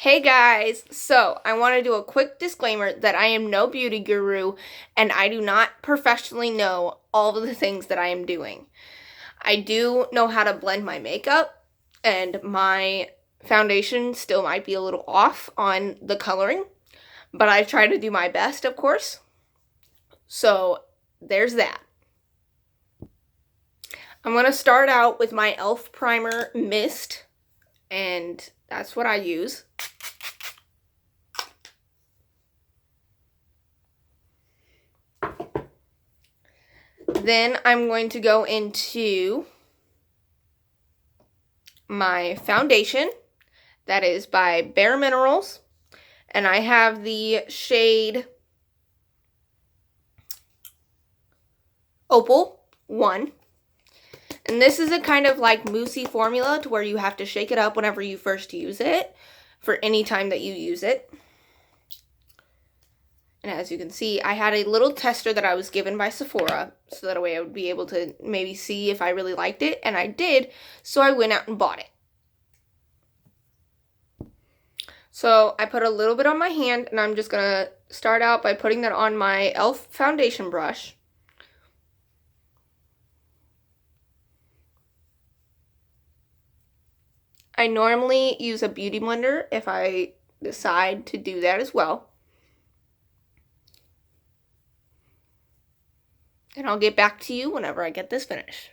Hey guys, so I want to do a quick disclaimer that I am no beauty guru and I do not professionally know all of the things that I am doing. I do know how to blend my makeup and my foundation still might be a little off on the coloring, but I try to do my best, of course. So there's that. I'm going to start out with my e.l.f. Primer Mist, and that's what I use. Then I'm going to go into my foundation. That is by Bare Minerals. And I have the shade Opal 1. And this is a kind of like moussey formula to where you have to shake it up whenever you first use it for any time that you use it. And as you can see, I had a little tester that I was given by Sephora, so that way I would be able to maybe see if I really liked it, and I did, so I went out and bought it. So I put a little bit on my hand, and I'm just going to start out by putting that on my e.l.f. foundation brush. I normally use a beauty blender if I decide to do that as well. And I'll get back to you whenever I get this finished.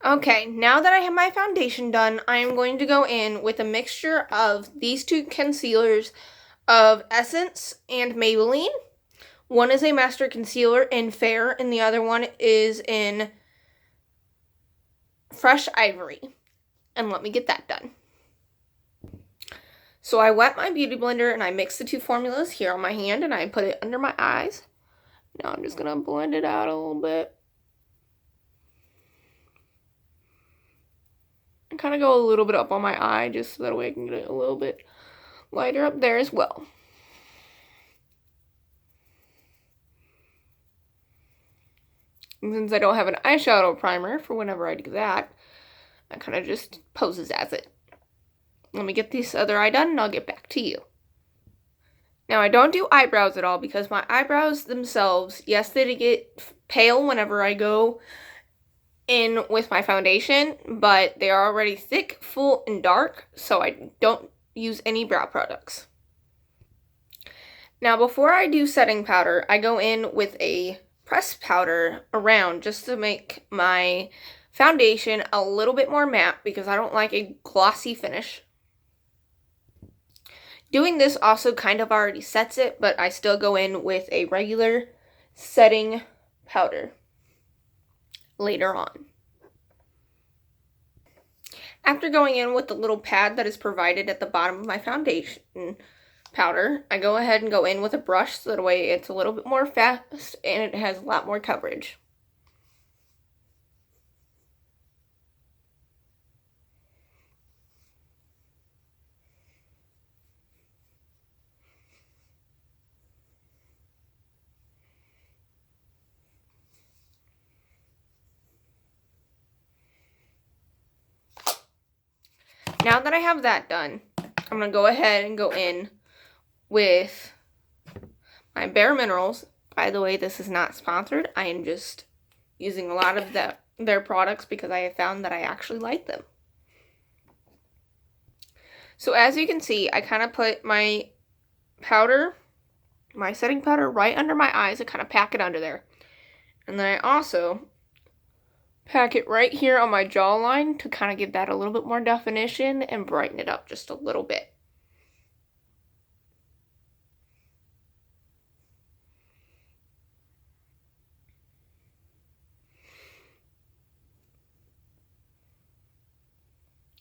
Okay, now that I have my foundation done, I am going to go in with a mixture of these two concealers of Essence and Maybelline. One is a Master Concealer in Fair, and the other one is in Fresh Ivory. And let me get that done. So I wet my beauty blender and I mix the two formulas here on my hand and I put it under my eyes. Now I'm just going to blend it out a little bit. And kind of go a little bit up on my eye just so that way I can get it a little bit lighter up there as well. And since I don't have an eyeshadow primer for whenever I do that, I kind of just poses as it. Let me get this other eye done and I'll get back to you. Now, I don't do eyebrows at all because my eyebrows themselves, yes, they get pale whenever I go in with my foundation, but they are already thick, full, and dark, so I don't use any brow products. Now, before I do setting powder, I go in with a pressed powder around just to make my foundation a little bit more matte because I don't like a glossy finish. Doing this also kind of already sets it, but I still go in with a regular setting powder later on. After going in with the little pad that is provided at the bottom of my foundation powder, I go ahead and go in with a brush so that way it's a little bit more fast and it has a lot more coverage. Now that I have that done, I'm going to go ahead and go in with my Bare Minerals. By the way, this is not sponsored. I am just using a lot of their products because I have found that I actually like them. So as you can see, I kind of put my powder, my setting powder right under my eyes and kind of pack it under there. And then I also pack it right here on my jawline to kind of give that a little bit more definition and brighten it up just a little bit.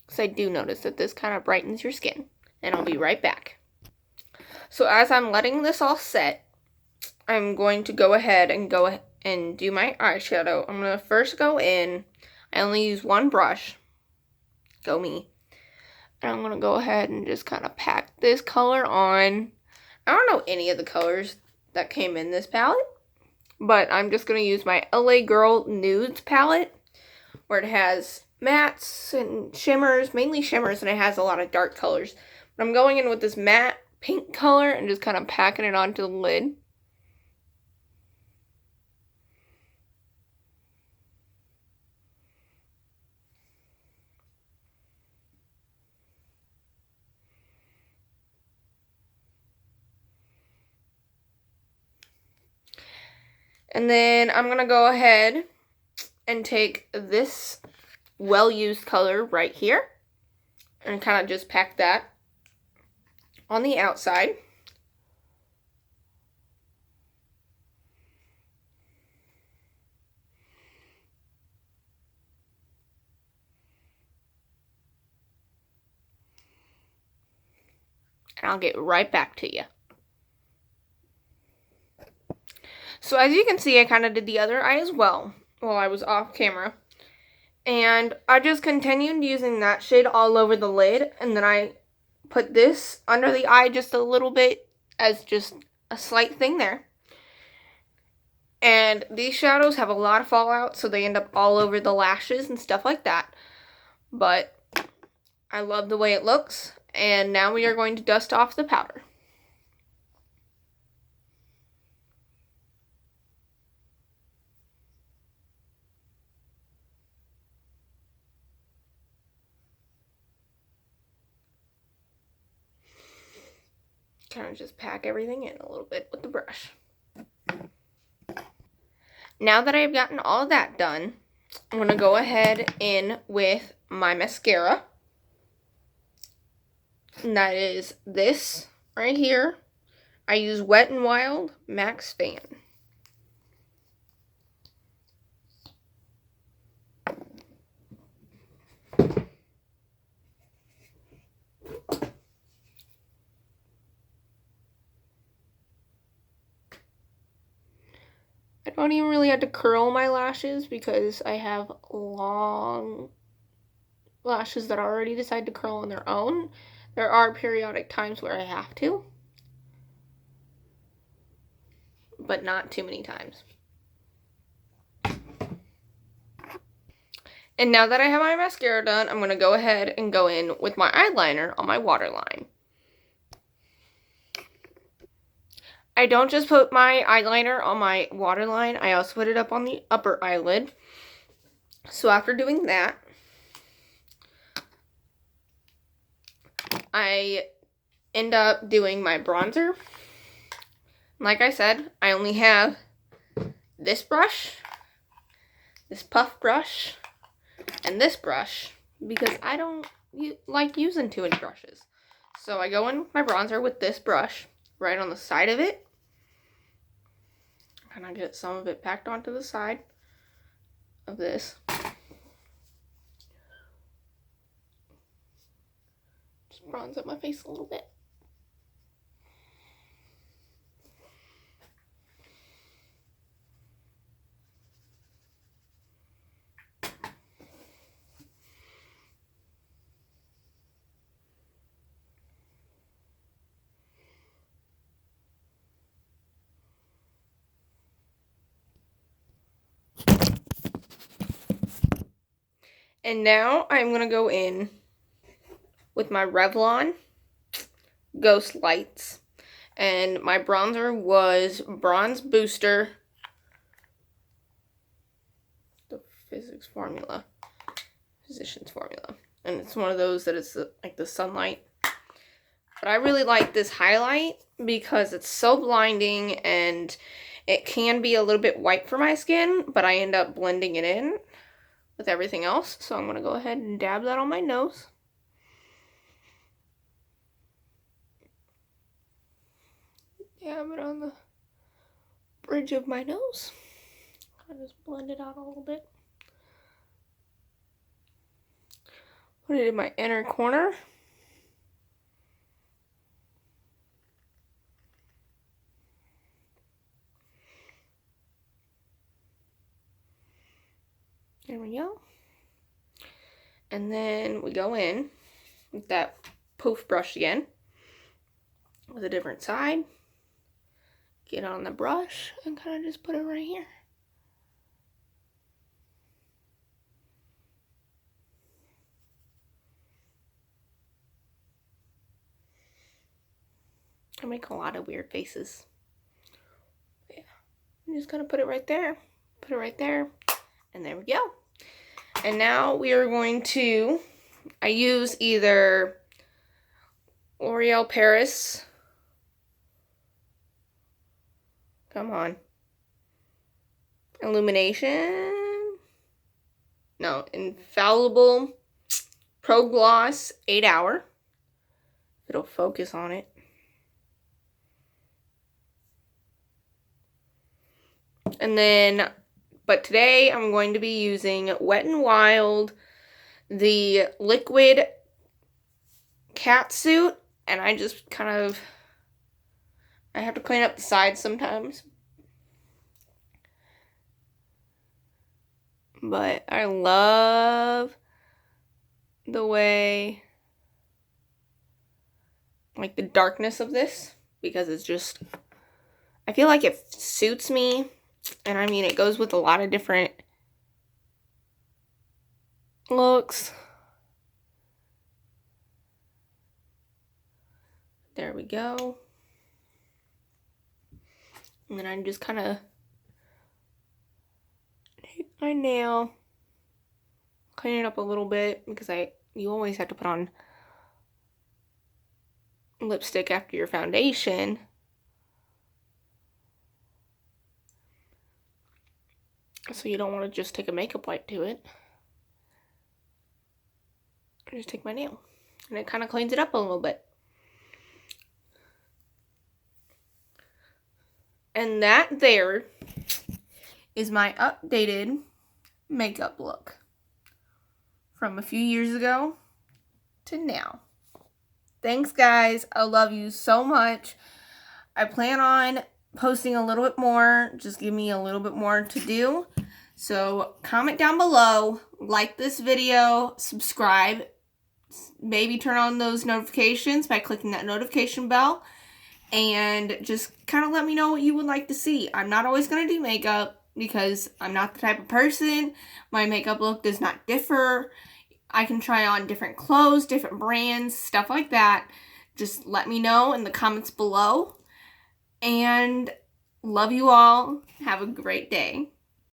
So I do notice that this kind of brightens your skin. And I'll be right back. So as I'm letting this all set, I'm going to go ahead and do my eyeshadow. I'm going to first go in. I only use one brush. Go me. And I'm going to go ahead and just kind of pack this color on. I don't know any of the colors that came in this palette, but I'm just going to use my LA Girl Nudes palette, where it has mattes and shimmers, mainly shimmers, and it has a lot of dark colors. But I'm going in with this matte pink color and just kind of packing it onto the lid. And then I'm going to go ahead and take this well-used color right here and kind of just pack that on the outside. And I'll get right back to you. So as you can see, I kind of did the other eye as well while I was off camera. And I just continued using that shade all over the lid. And then I put this under the eye just a little bit as just a slight thing there. And these shadows have a lot of fallout, so they end up all over the lashes and stuff like that. But I love the way it looks. And now we are going to dust off the powder. Kind of just pack everything in a little bit with the brush. Now that I've gotten all that done, I'm going to go ahead in with my mascara. And that is this right here. I use Wet n Wild Max Fan. I don't even really have to curl my lashes because I have long lashes that already decide to curl on their own. There are periodic times where I have to, but not too many times. And now that I have my mascara done, I'm going to go ahead and go in with my eyeliner on my waterline. I don't just put my eyeliner on my waterline, I also put it up on the upper eyelid. So after doing that, I end up doing my bronzer. Like I said, I only have this brush, this puff brush, and this brush because I don't like using too many brushes. So I go in with my bronzer with this brush right on the side of it. And I get some of it packed onto the side of this. Just bronze up my face a little bit. And now I'm going to go in with my Revlon Ghost Lights. And my bronzer was Bronze Booster. The Physicians Formula. And it's one of those that is like the sunlight. But I really like this highlight because it's so blinding and it can be a little bit white for my skin, but I end up blending it in with everything else. So I'm going to go ahead and dab that on my nose. Dab it on the bridge of my nose. I'll just blend it out a little bit. Put it in my inner corner. There we go. And then we go in with that poof brush again with a different side. Get on the brush and kind of just put it right here. I make a lot of weird faces. Yeah. I'm just gonna put it right there. Put it right there. And there we go. And now we are going to, I use either L'Oreal Paris. Come on. Illumination. No, Infallible Pro Gloss 8 Hour. It'll focus on it. And then, but today I'm going to be using Wet n Wild, the liquid catsuit, and I just kind of, I have to clean up the sides sometimes. But I love the way, like the darkness of this, because it's just, I feel like it suits me. And I mean, it goes with a lot of different looks. There we go. And then I just kind of hit my nail, clean it up a little bit, because you always have to put on lipstick after your foundation. So you don't want to just take a makeup wipe to it. I just take my nail, and it kind of cleans it up a little bit. And that there is my updated makeup look from a few years ago to now. Thanks, guys. I love you so much. I plan on posting a little bit more. Just give me a little bit more to do. So comment down below, like this video, subscribe, maybe turn on those notifications by clicking that notification bell, and just kind of let me know what you would like to see. I'm not always going to do makeup because I'm not the type of person. My makeup look does not differ. I can try on different clothes, different brands, stuff like that. Just let me know in the comments below. And love you all. Have a great day.